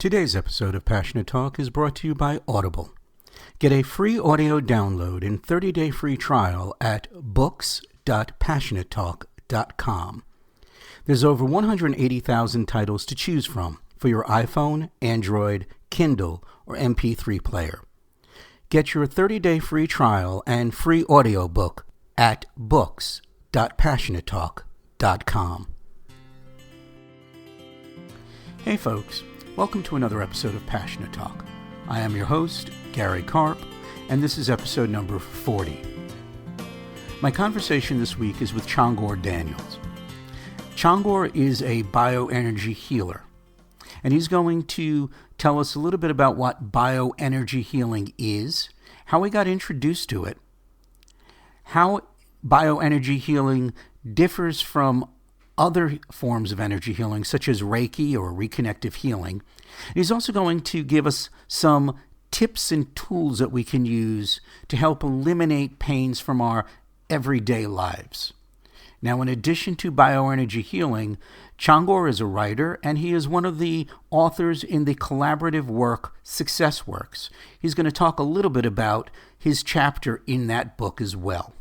Today's episode of Passionate Talk is brought to you by Audible. Get a free audio download and 30-day free trial at books.passionatetalk.com. There's over 180,000 titles to choose from for your iPhone, Android, Kindle, or MP3 player. Get your 30-day free trial and free audiobook at books.passionatetalk.com. Hey folks, welcome to another episode of Passionate Talk. I am your host, Gary Karp, and this is episode number 40. My conversation this week is with Csongor Daniel. Csongor is a bioenergy healer, and he's going to tell us a little bit about what bioenergy healing is, how he got introduced to it, how bioenergy healing differs from other forms of energy healing, such as Reiki or reconnective healing. He's also going to give us some tips and tools that we can use to help eliminate pains from our everyday lives. Now, in addition to bioenergy healing, Csongor is a writer, and he is one of the authors in the collaborative work Success Works. He's going to talk a little bit about his chapter in that book as well.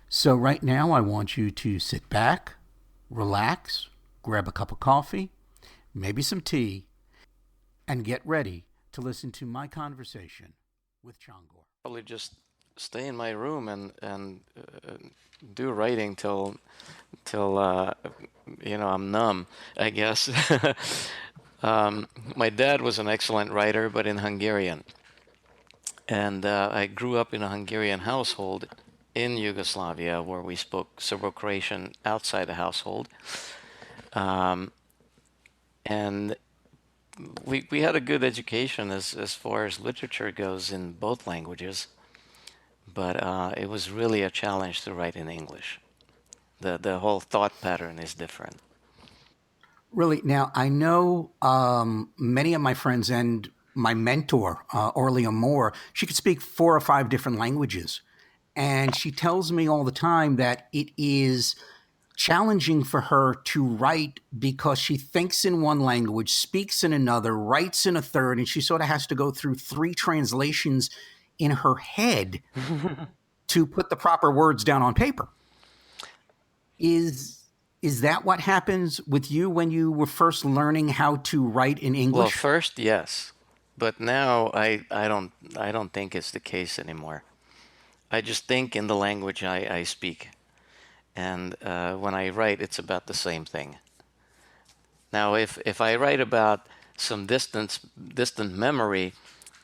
So right now, I want you to sit back, relax, grab a cup of coffee, maybe some tea, and get ready to listen to my conversation with Csongor. Probably just stay in my room and do writing till I'm numb, I guess. My dad was an excellent writer, but in Hungarian, and I grew up in a Hungarian household in Yugoslavia, where we spoke Serbo-Croatian outside the household. And we had a good education as far as literature goes in both languages, but it was really a challenge to write in English. The whole thought pattern is different. Really? Now, I know many of my friends and my mentor, Orlia Moore, she could speak 4 or 5 different languages. And she tells me all the time that it is challenging for her to write because she thinks in one language, speaks in another, writes in a third, and she sort of has to go through 3 translations in her head to put the proper words down on paper. Is that what happens with you when you were first learning how to write in English? Well, first, yes, but now I don't think it's the case anymore. I just think in the language I speak. And when I write, it's about the same thing. Now, if I write about some distant memory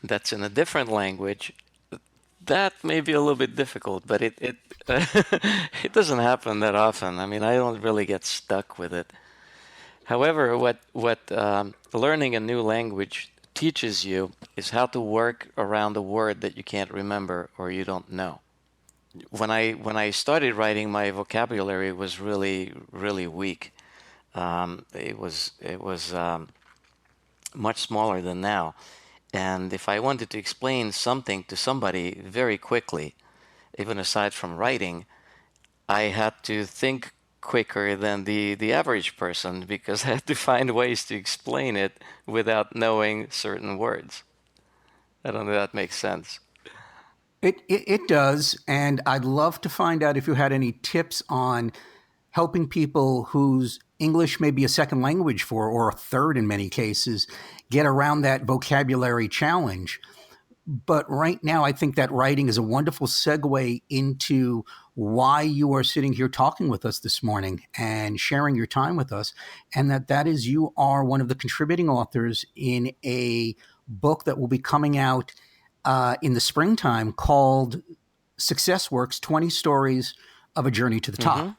that's in a different language, that may be a little bit difficult, but it it doesn't happen that often. I mean, I don't really get stuck with it. However, what learning a new language teaches you is how to work around a word that you can't remember or you don't know. When I started writing, my vocabulary was really weak. It was much smaller than now, and if I wanted to explain something to somebody very quickly, even aside from writing, I had to think quicker than the average person, because I had to find ways to explain it without knowing certain words. I don't know if that makes sense. It does, and I'd love to find out if you had any tips on helping people whose English may be a second language for, or a third in many cases, get around that vocabulary challenge. But right now, I think that writing is a wonderful segue into why you are sitting here talking with us this morning and sharing your time with us, and that is you are one of the contributing authors in a book that will be coming out in the springtime called Success Works, 20 Stories of a Journey to the Top. Mm-hmm.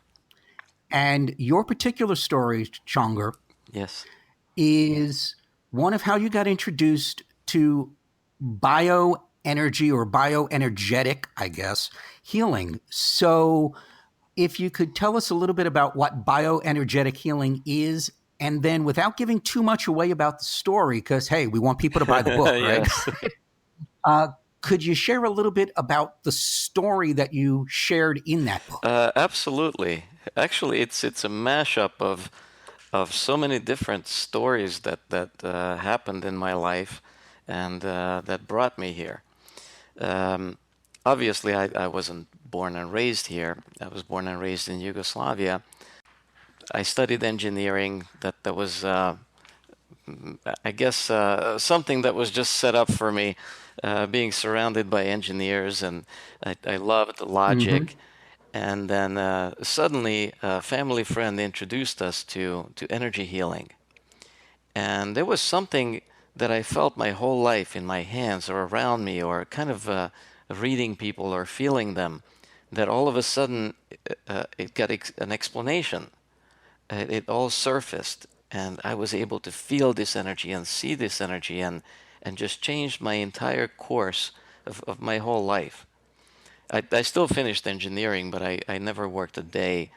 And your particular story, Csonger, Yes, is one of how you got introduced to bioenergy or bioenergetic, I guess, healing. So if you could tell us a little bit about what bioenergetic healing is, and then without giving too much away about the story, because, hey, we want people to buy the book, right? yes. Could you share a little bit about the story that you shared in that book? Absolutely. Actually, it's a mashup of of so many different stories that happened in my life, and that brought me here. Um, Obviously, I wasn't born and raised here. I was born and raised in Yugoslavia. I studied engineering. That was, I guess, something that was just set up for me, being surrounded by engineers, and I loved Mm-hmm. logic. And then suddenly, a family friend introduced us to energy healing, and there was something that I felt my whole life in my hands or around me, or kind of reading people or feeling them, that all of a sudden it got an explanation. It all surfaced, and I was able to feel this energy and see this energy, and just changed my entire course of my whole life. I still finished engineering, but I never worked a day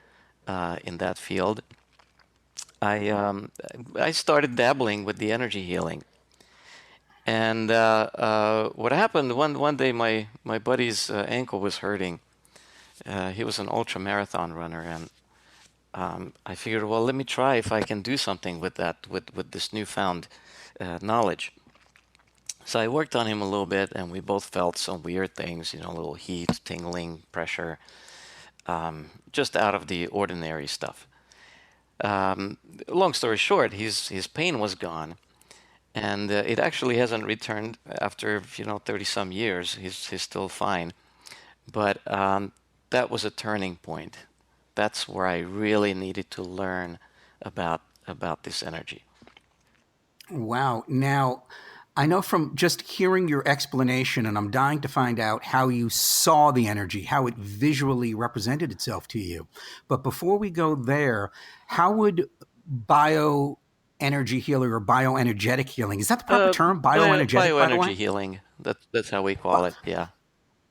in that field. I um, I started dabbling with the energy healing, and what happened one day, my buddy's ankle was hurting. He was an ultra marathon runner, and I figured, well, let me try if I can do something with that, with this newfound knowledge. So I worked on him a little bit, and we both felt some weird things, a little heat, tingling, pressure, just out of the ordinary stuff. Um, Long story short, his pain was gone, and it actually hasn't returned after 30 some years. He's still fine, but that was a turning point. That's where I really needed to learn about this energy. Wow. Now, I know from just hearing your explanation, and I'm dying to find out how you saw the energy, how it visually represented itself to you. But before we go there, how would bioenergy healer or bioenergetic healing, is that the proper term? Bioenergetic, by the way? Bioenergy healing. That's how we call it. Yeah.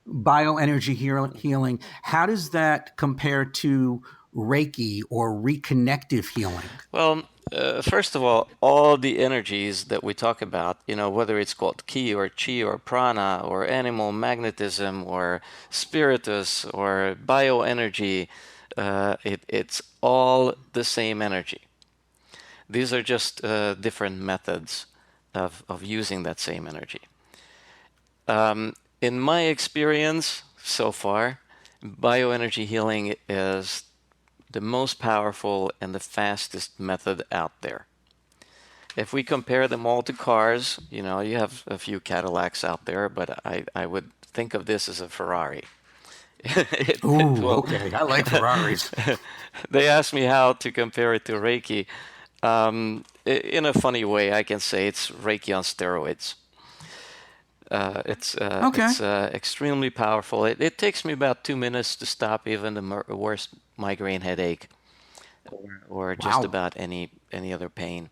Bioenergy healing, how does that compare to Reiki or reconnective healing? Well, first of all the energies that we talk about, whether it's called ki or chi or prana or animal magnetism or spiritus or bioenergy, it's all the same energy. These are just different methods of using that same energy. In my experience so far, bioenergy healing is the most powerful and the fastest method out there. If we compare them all to cars, you have a few Cadillacs out there, but I would think of this as a Ferrari. Ooh, Well, okay. I like Ferraris. they asked me how to compare it to Reiki. In a funny way, I can say it's Reiki on steroids. Okay. It's extremely powerful. It takes me about 2 minutes to stop even the worst migraine headache, or just Wow. about any other pain.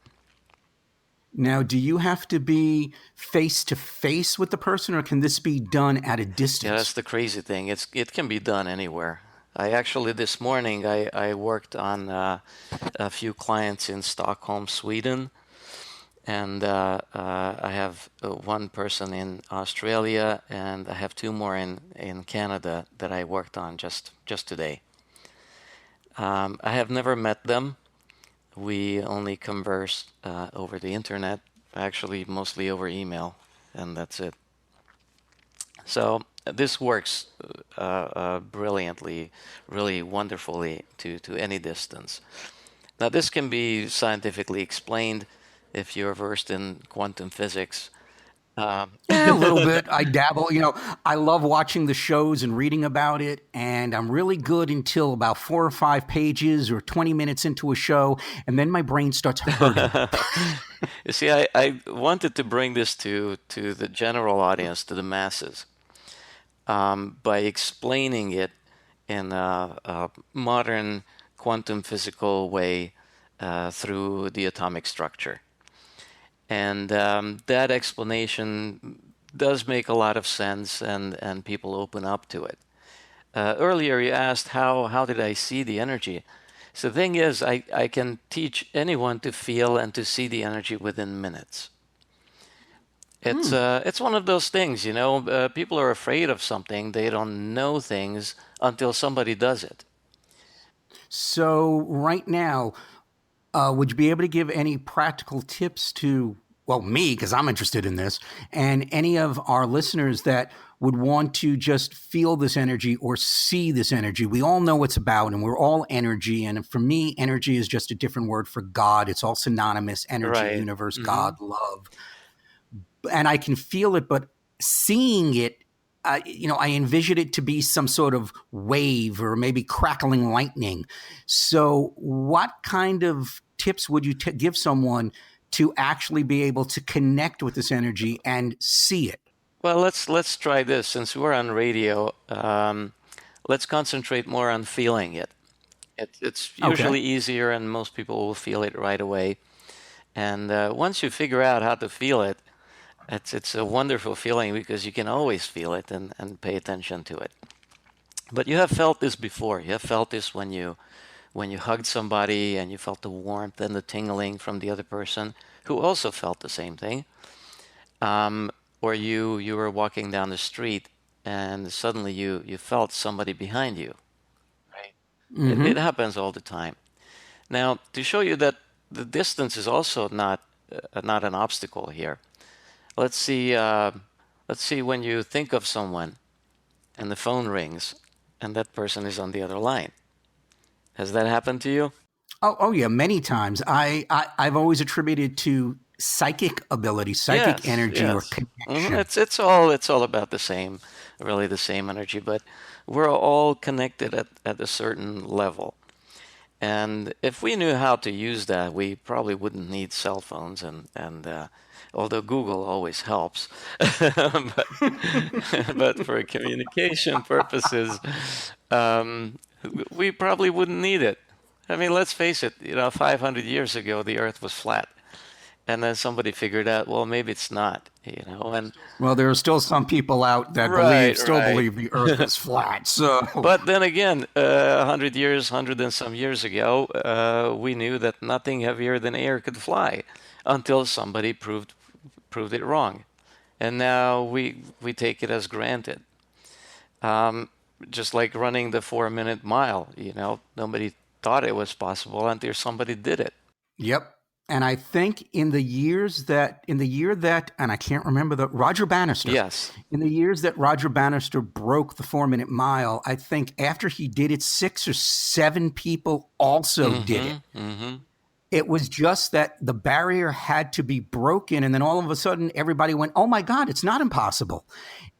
Now, do you have to be face to face with the person, or can this be done at a Yeah, that's distance? the crazy thing. It can be done anywhere. I actually this morning I worked on a few clients in Stockholm, Sweden, and I have one person in Australia, and I have two more in Canada that I worked on just today. I have never met them. We only converse over the internet, actually mostly over email, and that's it. So this works brilliantly, really wonderfully to any distance. Now, this can be scientifically explained if you're versed in quantum physics. Um, A little bit. I dabble. I love watching the shows and reading about it, and I'm really good until about 4 or 5 pages or 20 minutes into a show, and then my brain starts hurting. You see, I wanted to bring this to the general audience, to the masses, by explaining it in a modern quantum physical way through the atomic structure. And that explanation does make a lot of sense, and people open up to it. Earlier, you asked how did I see the energy? So the thing is, I can teach anyone to feel and to see the energy within minutes. It's one of those things, people are afraid of something. They don't know things until somebody does it. So, right now, Would you be able to give any practical tips to, well, me, because I'm interested in this, and any of our listeners that would want to just feel this energy or see this energy? We all know what it's about, and we're all energy. And for me, energy is just a different word for God. It's all synonymous: energy, Right. universe, God, love. And I can feel it, but seeing it, I envision it to be some sort of wave or maybe crackling lightning. So, what kind of tips would you give someone to actually be able to connect with this energy and see it? Well, let's try this. Since we're on radio, let's concentrate more on feeling it. It's Okay. usually easier, and most people will feel it right away. And once you figure out how to feel it, it's a wonderful feeling because you can always feel it and pay attention to it. But you have felt this before. You have felt this when you hugged somebody and you felt the warmth and the tingling from the other person who also felt the same thing. Um, or you were walking down the street and suddenly you felt somebody behind you. Right? It Mm-hmm. happens all the time. Now, to show you that the distance is also not an obstacle here. Let's see. Let's see when you think of someone and the phone rings and that person is on the other line. Has that happened to you? Oh, yeah, many times. I've always attributed to psychic ability, psychic Yes, energy, or yes. connection. It's all about the same, really the same energy, but we're all connected at a certain level. And if we knew how to use that, we probably wouldn't need cell phones and although Google always helps, but but for communication purposes, um, we probably wouldn't need it. I mean, let's face it, 500 years ago, the Earth was flat. And then somebody figured out, well, maybe it's not. And Well, there are still some people out that right, still right. believe the Earth is flat. So, But then again, 100 years, 100 and some years ago, we knew that nothing heavier than air could fly until somebody proved it wrong. And now we take it as granted. Um, just like running the 4-minute mile, nobody thought it was possible until somebody did it. yep. And I think in the year that, and I can't remember Roger Bannister, Yes. in the years that Roger Bannister broke the 4 minute mile, I think after he did it, 6 or 7 people also did it. Mm-hmm. Mm-hmm. It was just that the barrier had to be broken. And then all of a sudden, everybody went, oh my God, it's not impossible.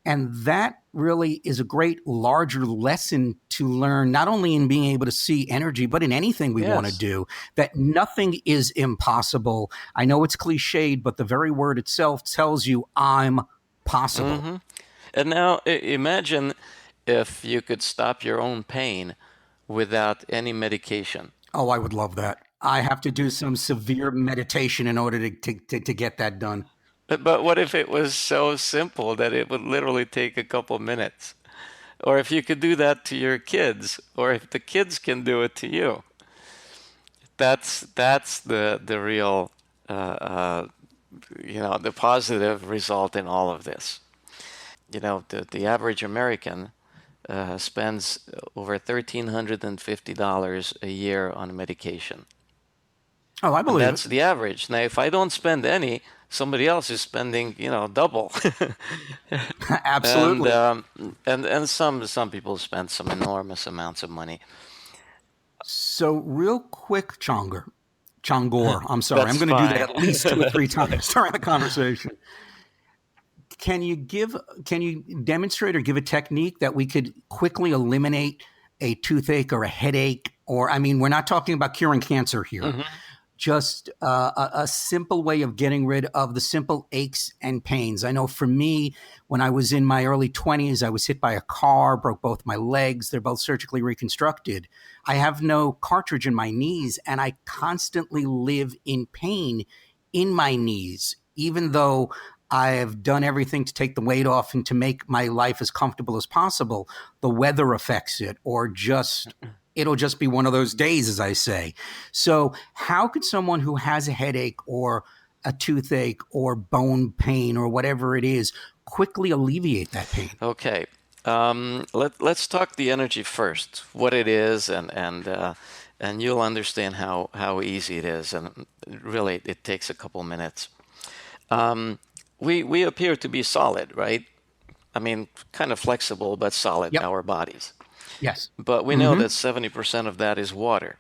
And that really is a great larger lesson to learn, not only in being able to see energy, but in anything we want to Yes. do, that nothing is impossible. I know it's cliched, but the very word itself tells you I'm possible. Mm-hmm. And now imagine if you could stop your own pain without any medication. Oh, I would love that. I have to do some severe meditation in order to get that done. But what if it was so simple that it would literally take a couple minutes? Or if you could do that to your kids, or if the kids can do it to you. That's the real the positive result in all of this. The average American spends over $1,350 a year on medication. Oh, I And believe it. that's the average. Now, if I don't spend any, somebody else is spending, double. and Absolutely. um, and some people spend some enormous amounts of money. So, real quick, Chongor, I'm sorry, I'm That's going to do that fine. at least 2 or 3 times during the conversation. Can you demonstrate or give a technique that we could quickly eliminate a toothache or a headache? Or, I mean, we're not talking about curing cancer here. Hmm. Just a simple way of getting rid of the simple aches and pains. I know for me, when I was in my early 20s, I was hit by a car, broke both my legs. They're both surgically reconstructed. I have no cartridge in my knees, and I constantly live in pain in my knees, even though I have done everything to take the weight off and to make my life as comfortable as possible. The weather affects it, or just it'll just be one of those days, as I say. So, how could someone who has a headache or a toothache or bone pain or whatever it is quickly alleviate that pain? Okay. Let's talk the energy first, what it is, and and you'll understand how easy it is. And really, it takes a couple minutes. We appear to be solid, right? I mean, kind of flexible, but solid, Yep. our bodies. Yes. But we know Mm-hmm. that 70% of that is water.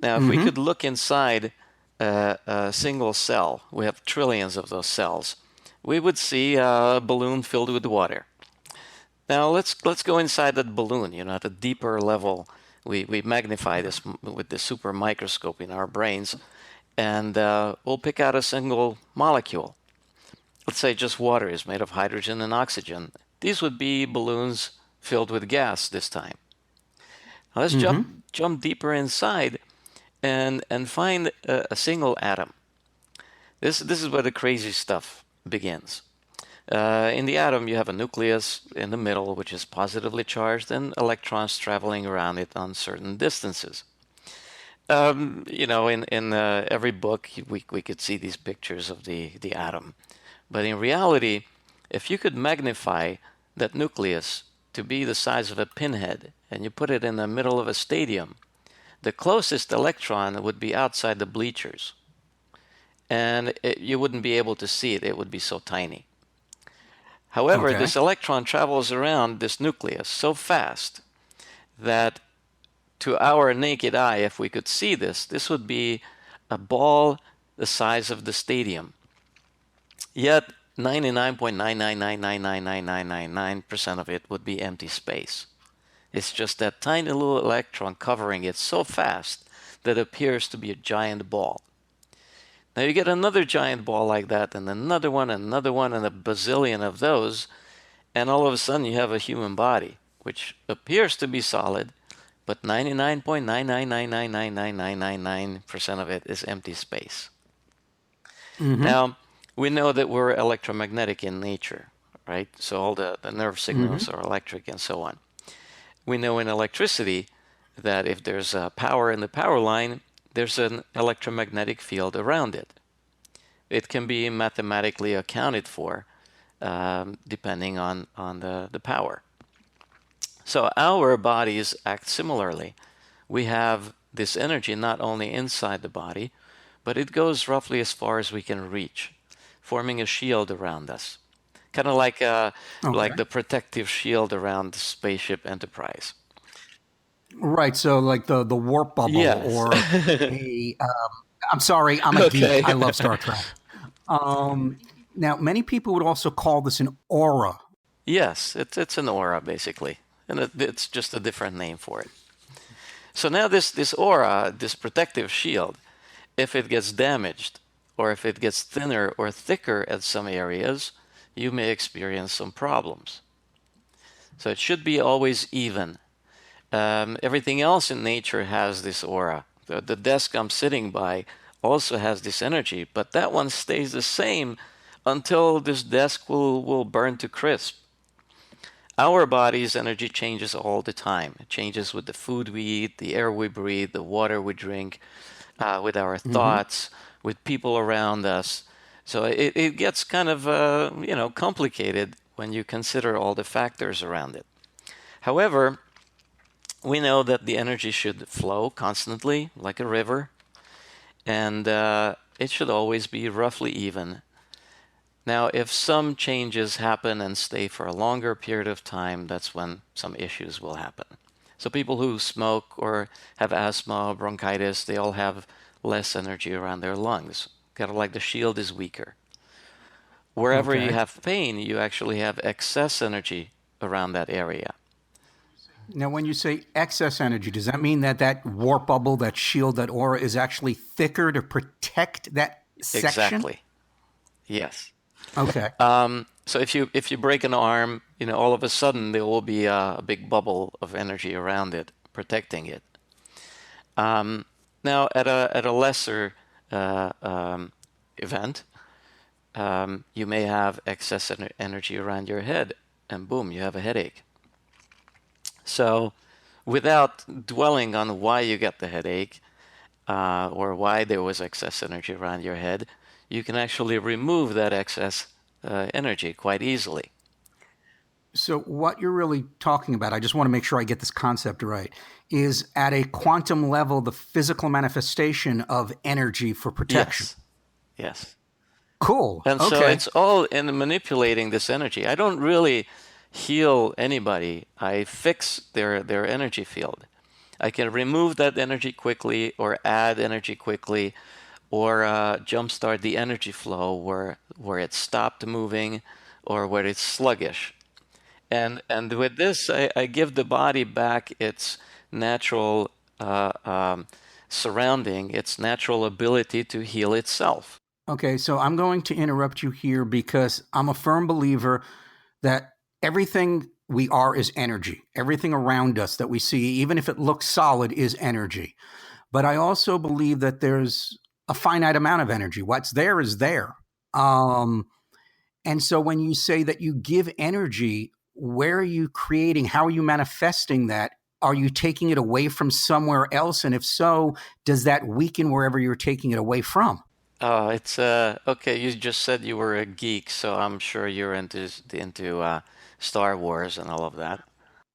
Now, if we Mm-hmm. could look inside a single cell, we have trillions of those cells, we would see a balloon filled with water. Now, let's go inside that balloon, at a deeper level. We magnify this with the super microscope in our brains, and we'll pick out a single molecule. Let's say just water is made of hydrogen and oxygen. These would be balloons filled with gas this time. Now let's Mm-hmm. jump deeper inside and find a single atom. This is where the crazy stuff begins. In the atom, you have a nucleus in the middle, which is positively charged, and electrons traveling around it on certain distances. In every book, we could see these pictures of the atom. But in reality, if you could magnify that nucleus to be the size of a pinhead and you put it in the middle of a stadium, the closest electron would be outside the bleachers. And you wouldn't be able to see it, it would be so tiny. However, Okay. this electron travels around this nucleus so fast that to our naked eye, if we could see this would be a ball the size of the stadium. Yet 99.9999999% of it would be empty space. It's just that tiny little electron covering it so fast that it appears to be a giant ball. Now you get another giant ball like that, and another one, and a bazillion of those, and all of a sudden you have a human body, which appears to be solid, but 99.9999999% of it is empty space. Mm-hmm. Now, we know that we're electromagnetic in nature, right? So all the nerve Mm-hmm. signals are electric and so on. We know in electricity that if there's power in the power line, there's an electromagnetic field around it. It can be mathematically accounted for depending on the power. So our bodies act similarly. We have this energy not only inside the body, but it goes roughly as far as we can reach, forming a shield around us. Kind of Okay. like the protective shield around the spaceship Enterprise. Right. So like the warp bubble Yes. or a I'm sorry, I'm a geek. Okay. I love Star Trek. Um, Now many people would also call this an aura. Yes, it's an aura basically, and it's just a different name for it. So now this aura, this protective shield, if it gets damaged or if it gets thinner or thicker at some areas, you may experience some problems. So it should be always even. Everything else in nature has this aura. The desk I'm sitting by also has this energy, but that one stays the same until this desk will burn to crisp. Our body's energy changes all the time. It changes with the food we eat, the air we breathe, the water we drink, with our Mm-hmm. thoughts, with people around us. So it gets kind of complicated when you consider all the factors around it. However, we know that the energy should flow constantly like a river, and it should always be roughly even. Now, if some changes happen and stay for a longer period of time, that's when some issues will happen. So people who smoke or have asthma, bronchitis, they all have less energy around their lungs. Kind of like the shield is weaker. Wherever you Okay. have pain, you actually have excess energy around that area. Now, when you say excess energy, does that mean that that warp bubble, that shield, that aura is actually thicker to protect that section? Exactly. Yes. Okay. So if you break an arm, all of a sudden there will be a big bubble of energy around it, protecting it. Now at a lesser uh, um, event, you may have excess energy around your head, and boom, you have a headache. So, without dwelling on why you got the headache or why there was excess energy around your head, you can actually remove that excess energy quite easily. So what you're really talking about, I just want to make sure I get this concept right, is at a quantum level, the physical manifestation of energy for protection. Yes, yes. Cool. And so Okay. it's all in manipulating this energy. I don't really heal anybody. I fix their energy field. I can remove that energy quickly or add energy quickly or jumpstart the energy flow where it stopped moving or where it's sluggish. And with this, I give the body back its natural surrounding, its natural ability to heal itself. Okay. So I'm going to interrupt you here because I'm a firm believer that everything we are is energy. Everything around us that we see, even if it looks solid, is energy. But I also believe that there's a finite amount of energy. What's there is there. Um, and so when you say that you give energy, where are you creating? How are you manifesting that? Are you taking it away from somewhere else? And if so, does that weaken wherever you're taking it away from? It's okay. You just said you were a geek, so I'm sure you're into Star Wars and all of that.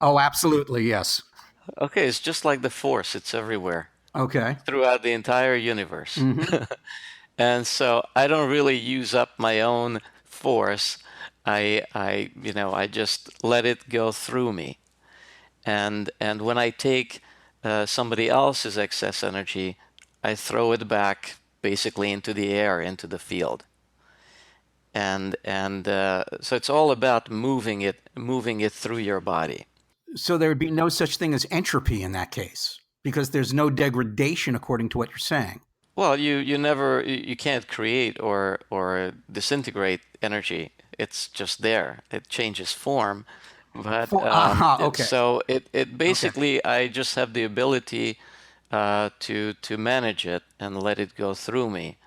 Oh, absolutely. Yes. Okay, it's just like the Force. It's everywhere Okay. throughout the entire universe. Mm-hmm. And so I don't really use up my own force. I just let it go through me. And when I take somebody else's excess energy, I throw it back basically into the air, into the field. And so it's all about moving it through your body. So there would be no such thing as entropy in that case because there's no degradation according to what you're saying. Well, you can't create or disintegrate energy. It's just there. It changes form, but Okay. it Okay. basically I just have the ability to manage it and let it go through me,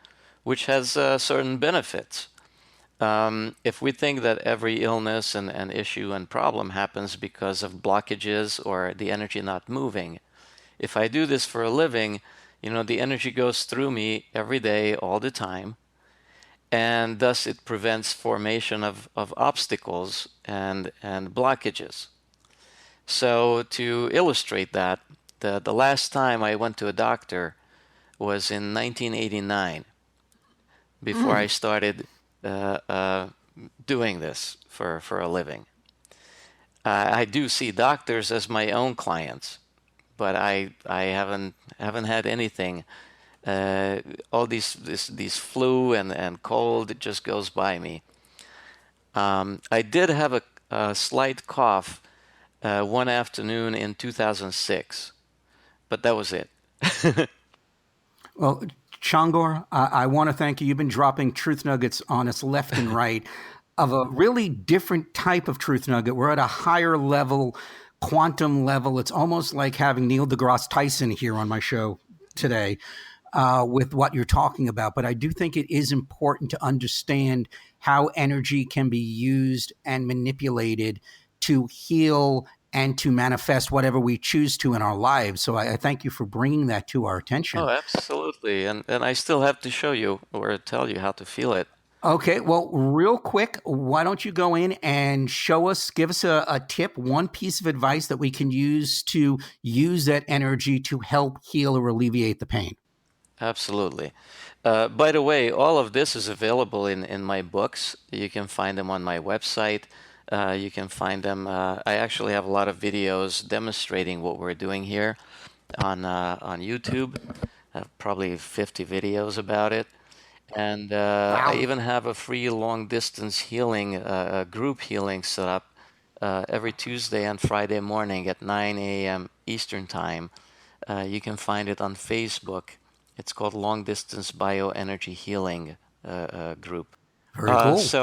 which has certain benefits. If we think that every illness and issue and problem happens because of blockages or the energy not moving, if I do this for a living, the energy goes through me every day, all the time, and thus it prevents formation of obstacles and blockages. So to illustrate that, the last time I went to a doctor was in 1989, before I Mm. started uh, uh, doing this for a living. I do see doctors as my own clients, but I haven't had anything. All these flu and cold, it just goes by me. I did have a slight cough one afternoon in 2006, but that was it. Well, Csongor, I want to thank you. You've been dropping truth nuggets on us left and right of a really different type of truth nugget. We're at a higher level, quantum level. It's almost like having Neil deGrasse Tyson here on my show today with what you're talking about. But I do think it is important to understand how energy can be used and manipulated to heal and to manifest whatever we choose to in our lives. So I thank you for bringing that to our Oh, attention. absolutely. And I still have to show you or tell you how to feel it. Okay, well, real quick, why don't you go in and show us, give us a tip, one piece of advice that we can use to use that energy to help heal or alleviate the pain? Absolutely. By the way, all of this is available in my books. You can find them on my website. You can find them. I actually have a lot of videos demonstrating what we're doing here on YouTube. Probably 50 videos about it. And I Wow. even have a free long distance healing, group healing set up every Tuesday and Friday morning at 9 a.m. Eastern Time. You can find it on Facebook. It's called Long Distance Bioenergy Healing group. Very cool.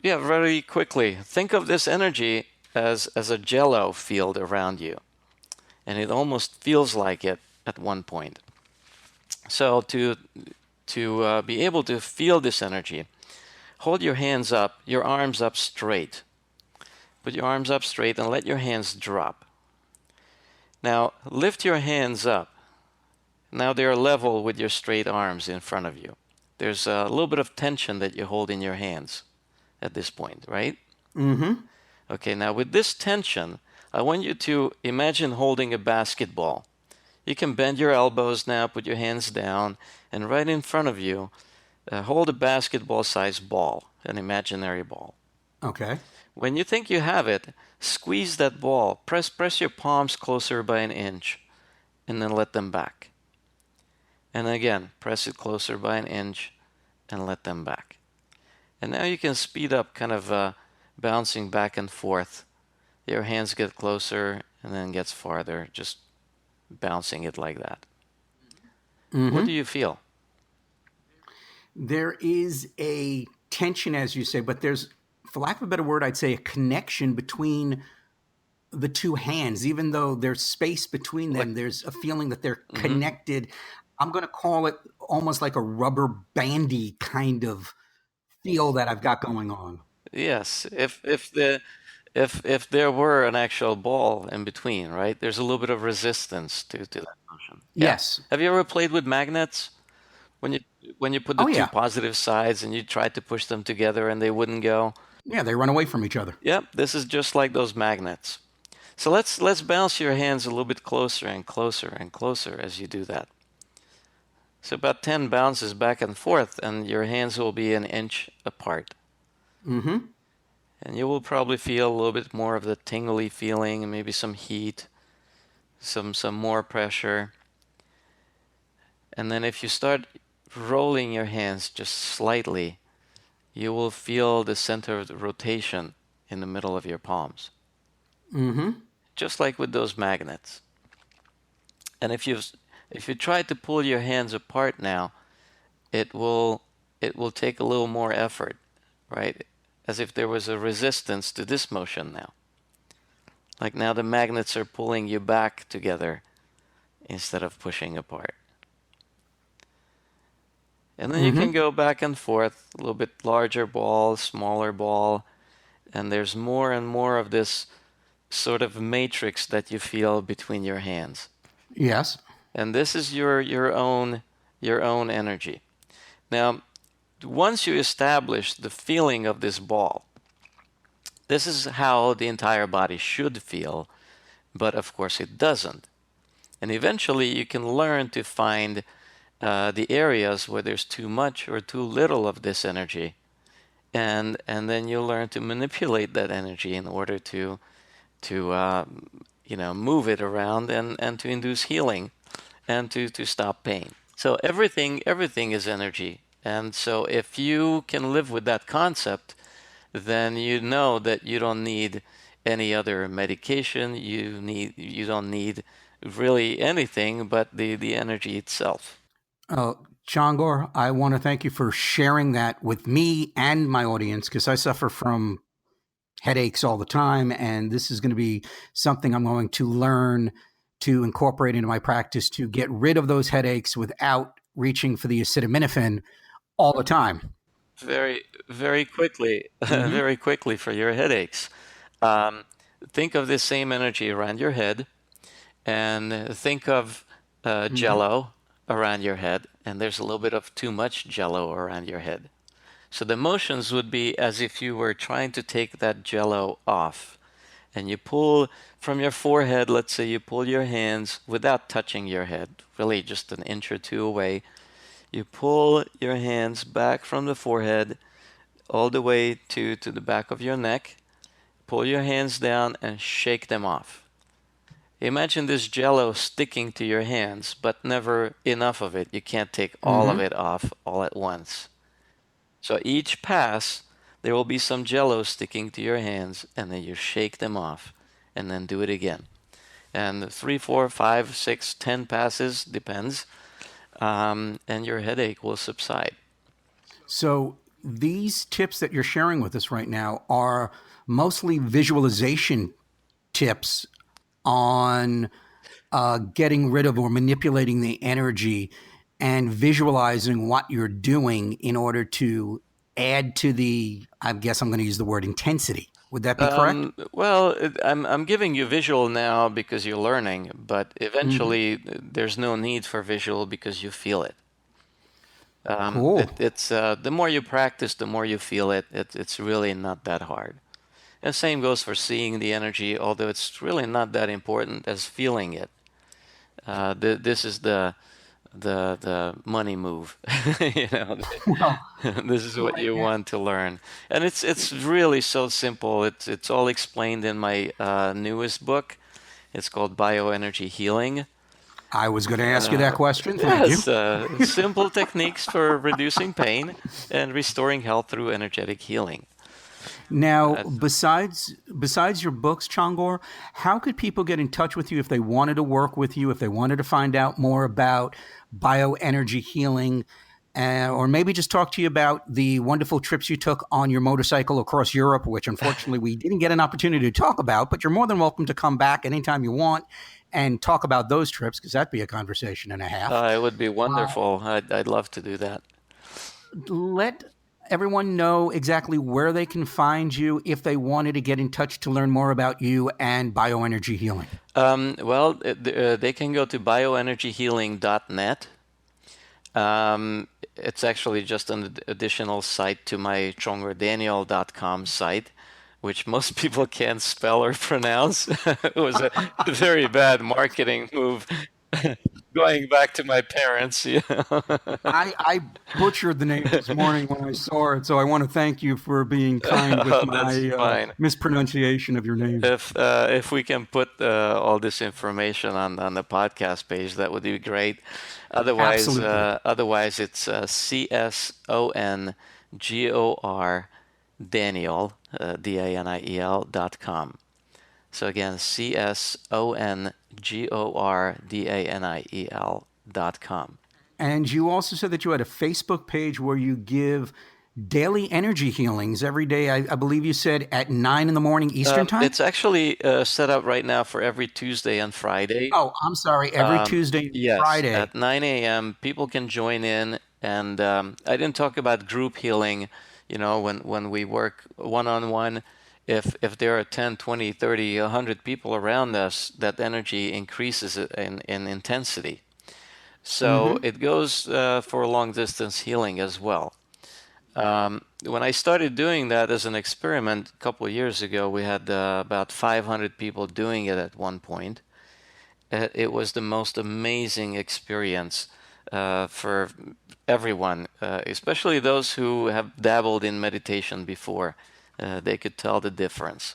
Yeah, very quickly, think of this energy as a jello field around you, and it almost feels like it at one point. So to be able to feel this energy, hold your hands up, your arms up straight. Put your arms up straight and let your hands drop. Now lift your hands up. Now they are level with your straight arms in front of you. There's a little bit of tension that you hold in your hands at this point, right? Mm-hmm. Okay, now with this tension, I want you to imagine holding a basketball. You can bend your elbows now, put your hands down, and right in front of you, hold a basketball-sized ball, an imaginary ball. Okay. When you think you have it, squeeze that ball. Press your palms closer by an inch, and then let them back. And again, press it closer by an inch, and let them back. And now you can speed up, kind of bouncing back and forth. Your hands get closer and then gets farther, just bouncing it like that. What Mm-hmm. do you feel? There is a tension, as you say, but there's, for lack of a better word, I'd say a connection between the two hands. Even though there's space between Like, them, there's a feeling that they're mm-hmm. connected. I'm going to call it almost like a rubber bandy kind of feel that I've got going on. Yes. If there were an actual ball in between, right? There's a little bit of resistance to that motion. Yeah. Yes. Have you ever played with magnets? When you when you put the Oh, two yeah. positive sides and you tried to push them together and they wouldn't go? Yeah, they run away from each other. Yep, this is just like those magnets. So let's bounce your hands a little bit closer and closer and closer as you do that. So about 10 bounces back and forth, and your hands will be an inch apart. Mm-hmm. And you will probably feel a little bit more of the tingly feeling and maybe some heat, some more pressure. And then if you start rolling your hands just slightly, you will feel the center of the rotation in the middle of your palms, Mm-hmm. just like with those magnets. And if you try to pull your hands apart now, it will it will take a little more effort, right? As if there was a resistance to this motion now. Like now the magnets are pulling you back together instead of pushing apart. And then you can Mm-hmm. go back and forth, a little bit larger ball, smaller ball, and there's more and more of this sort of matrix that you feel between your hands. Yes. And this is your own energy. Now, once you establish the feeling of this ball, this is how the entire body should feel, but of course it doesn't. And eventually you can learn to find the areas where there's too much or too little of this energy, and then you learn to manipulate that energy in order to move it around and to induce healing and to stop pain. So everything is energy. And so if you can live with that concept, then you know that you don't need any other medication. You don't need really anything but the energy itself. Csongor, I want to thank you for sharing that with me and my audience because I suffer from headaches all the time. And this is going to be something I'm going to learn to incorporate into my practice to get rid of those headaches without reaching for the acetaminophen all the time. Very, very quickly, Mm-hmm. very quickly for your headaches. Um, think of this same energy around your head and think of Mm-hmm. jello around your head, and there's a little bit of too much jello around your head. So the motions would be as if you were trying to take that jello off. And you pull from your forehead, let's say you pull your hands without touching your head, really just an inch or two away. You pull your hands back from the forehead all the way to the back of your neck. Pull your hands down and shake them off. Imagine this jello sticking to your hands, but never enough of it. You can't take all of Mm-hmm. it off all at once. So each pass, there will be some jello sticking to your hands, and then you shake them off, and then do it again. And 3, 4, 5, 6, 10 passes, depends, and your headache will subside. So these tips that you're sharing with us right now are mostly visualization tips on getting rid of or manipulating the energy and visualizing what you're doing in order to add to the, I guess I'm going to use the word intensity. Would that be correct? Well, I'm giving you visual now because you're learning, but Mm-hmm. eventually there's no need for visual because you feel it. Cool. It's the more you practice, the more you feel it. It's really not that hard. And same goes for seeing the energy, although it's really not that important as feeling it. This is the money move. You know, Well, this is what right you now, want to learn, and it's really so simple. It's all explained in my newest book. It's called Bioenergy Healing. I was going to ask you that question. Thank you. Yes, simple techniques for reducing pain and restoring health through energetic healing. Now, That's besides your books, Csongor, how could people get in touch with you if they wanted to work with you, if they wanted to find out more about bioenergy healing, or maybe just talk to you about the wonderful trips you took on your motorcycle across Europe, which unfortunately we didn't get an opportunity to talk about, but you're more than welcome to come back anytime you want and talk about those trips, because that'd be a conversation and a half. it would be wonderful. I'd love to do that. Let everyone know exactly where they can find you if they wanted to get in touch to learn more about you and bioenergy healing. Well, they can go to bioenergyhealing.net. It's actually just an additional site to my csongordaniel.com site, which most people can't spell or pronounce. It was a very bad marketing move. Going back to my parents, you know. I butchered the name this morning when I saw it, so I want to thank you for being kind with Oh, that's my fine. mispronunciation of your name. If we can put all this information on the podcast page, that would be great. Absolutely. Otherwise it's CSONGOR Daniel DANIEL.com. So again, CSONGORDANIEL.com. And you also said that you had a Facebook page where you give daily energy healings every day. I believe you said at 9 in the morning Eastern time. It's actually set up right now for every Tuesday and Friday. Oh, I'm sorry. Every Tuesday and Yes, Friday. at 9 a.m. people can join in, and I didn't talk about group healing. You know, when we work one-on-one, if there are 10, 20, 30, 100 people around us, that energy increases in intensity. So Mm-hmm. it goes for long distance healing as well. When I started doing that as an experiment a couple of years ago, we had about 500 people doing it at one point. It was the most amazing experience for everyone, especially those who have dabbled in meditation before. They could tell the difference.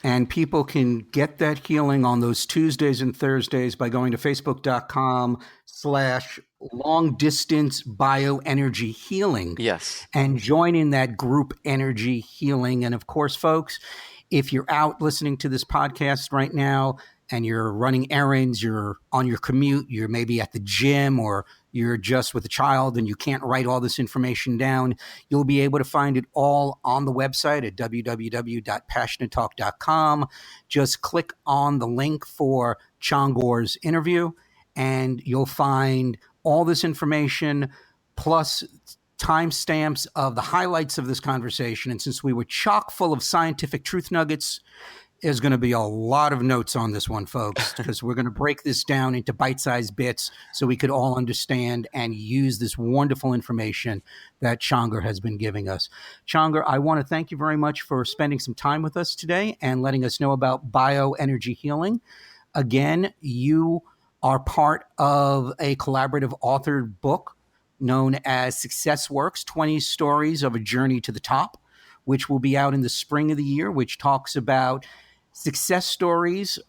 And people can get that healing on those Tuesdays and Thursdays by going to facebook.com/long distance bioenergy healing Yes. and join in that group energy healing. And of course, folks, if you're out listening to this podcast right now and you're running errands, you're on your commute, you're maybe at the gym, or you're just with a child and you can't write all this information down, you'll be able to find it all on the website at www.passionatetalk.com. Just click on the link for Csongor's interview and you'll find all this information plus timestamps of the highlights of this conversation. And since we were chock full of scientific truth nuggets, there's going to be a lot of notes on this one, folks, because we're going to break this down into bite-sized bits so we could all understand and use this wonderful information that Csongor has been giving us. Csongor, I want to thank you very much for spending some time with us today and letting us know about bioenergy healing. Again, you are part of a collaborative authored book known as Success Works, 20 Stories of a Journey to the Top, which will be out in the spring of the year, which talks about success stories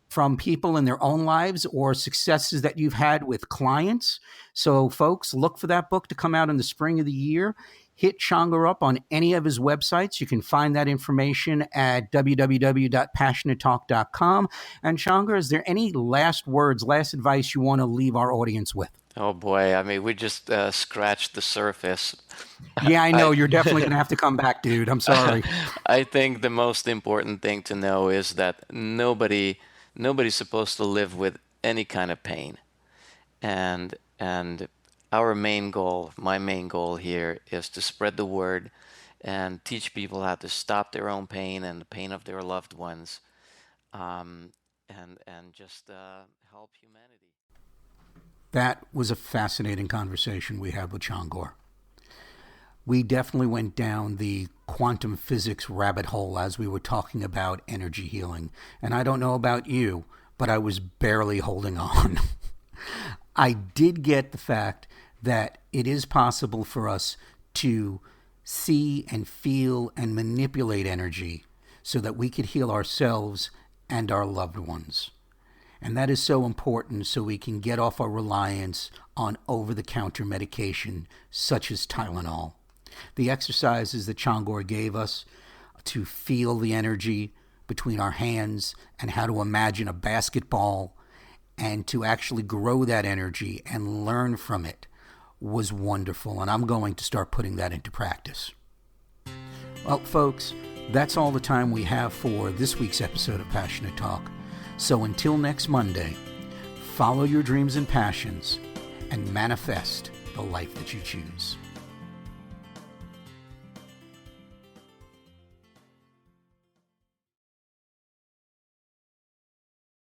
from people in their own lives or successes that you've had with clients. So folks, look for that book to come out in the spring of the year. Hit Csongor up on any of his websites. You can find that information at www.passionatetalk.com. And Csongor, is there any last words, last advice you want to leave our audience with? Oh boy, I mean, we just scratched the surface. Yeah, I know. I You're definitely going to have to come back, dude. I'm sorry. I think the most important thing to know is that nobody's supposed to live with any kind of pain. And our main goal, my main goal here is to spread the word and teach people how to stop their own pain and the pain of their loved ones, and just help humanity. That was a fascinating conversation we had with Csongor. We definitely went down the quantum physics rabbit hole as we were talking about energy healing. And I don't know about you, but I was barely holding on. I did get the fact that it is possible for us to see and feel and manipulate energy so that we could heal ourselves and our loved ones. And that is so important so we can get off our reliance on over-the-counter medication such as Tylenol. The exercises that Csongor gave us to feel the energy between our hands and how to imagine a basketball and to actually grow that energy and learn from it was wonderful. And I'm going to start putting that into practice. Well, folks, that's all the time we have for this week's episode of Passionate Talk. So until next Monday, follow your dreams and passions and manifest the life that you choose.